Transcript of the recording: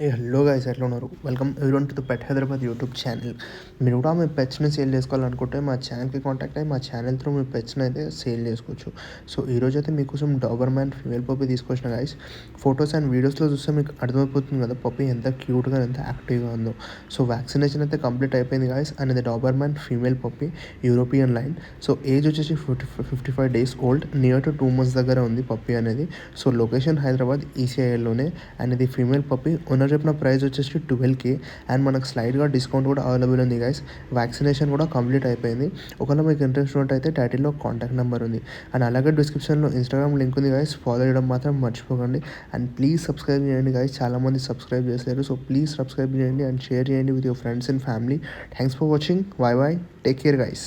Hello guys, ఎట్లా ఉన్నారు? Welcome everyone to the pet Hyderabad YouTube channel. మీరు కూడా మీ పెట్స్ని సేల్ చేసుకోవాలనుకుంటే మా ఛానల్కి కాంటాక్ట్ అయ్యి మా ఛానల్ త్రూ మీ పెట్స్ని అయితే సేల్ చేసుకోవచ్చు. సో ఈరోజు అయితే మీకోసం డాబర్మ్యాన్ ఫీమేల్ పప్పీ తీసుకొచ్చిన గైస్. ఫొటోస్ అండ్ వీడియోస్లో చూస్తే మీకు అర్థమైపోతుంది కదా పప్పీ ఎంత క్యూట్గా ఎంత యాక్టివ్గా ఉందో. సో వ్యాక్సినేషన్ అయితే కంప్లీట్ అయిపోయింది గైస్. అండ్ ఇది Doberman female puppy, European line. So age వచ్చేసి 55 days old, near to 2 months దగ్గర ఉంది పప్పీ అనేది. సో లొకేషన్ హైదరాబాద్ ఈసీఐఎల్లోనే. అండ్ ఇది ఫీమేల్ పప్పీ. ఓనర్ చెప్పిన ప్రైస్ వచ్చేసి 12K. అండ్ మనకు స్లైడ్గా డిస్కౌంట్ కూడా అవైలబుల్ ఉంది గైస్. వ్యాక్సినేషన్ కూడా కంప్లీట్ అయిపోయింది. ఒకవేళ మీకు ఇంట్రెస్ట్ ఉన్నట్టయితే టైటిల్లో కాంటాక్ట్ నెంబర్ ఉంది. అండ్ అలాగే డిస్క్రిప్షన్లో ఇన్స్టాగ్రామ్ లింక్ ఉంది గైస్. ఫాలో చేయడం మాత్రం మర్చిపోకండి. అండ్ ప్లీజ్ సబ్స్క్రైబ్ చేయండి గైస్, చాలామంది సబ్స్క్రైబ్ చేశారు. సో ప్లీజ్ సబ్స్క్రైబ్ చేయండి అండ్ షేర్ చేయండి with your friends and family. Thanks for watching. By by, take care guys.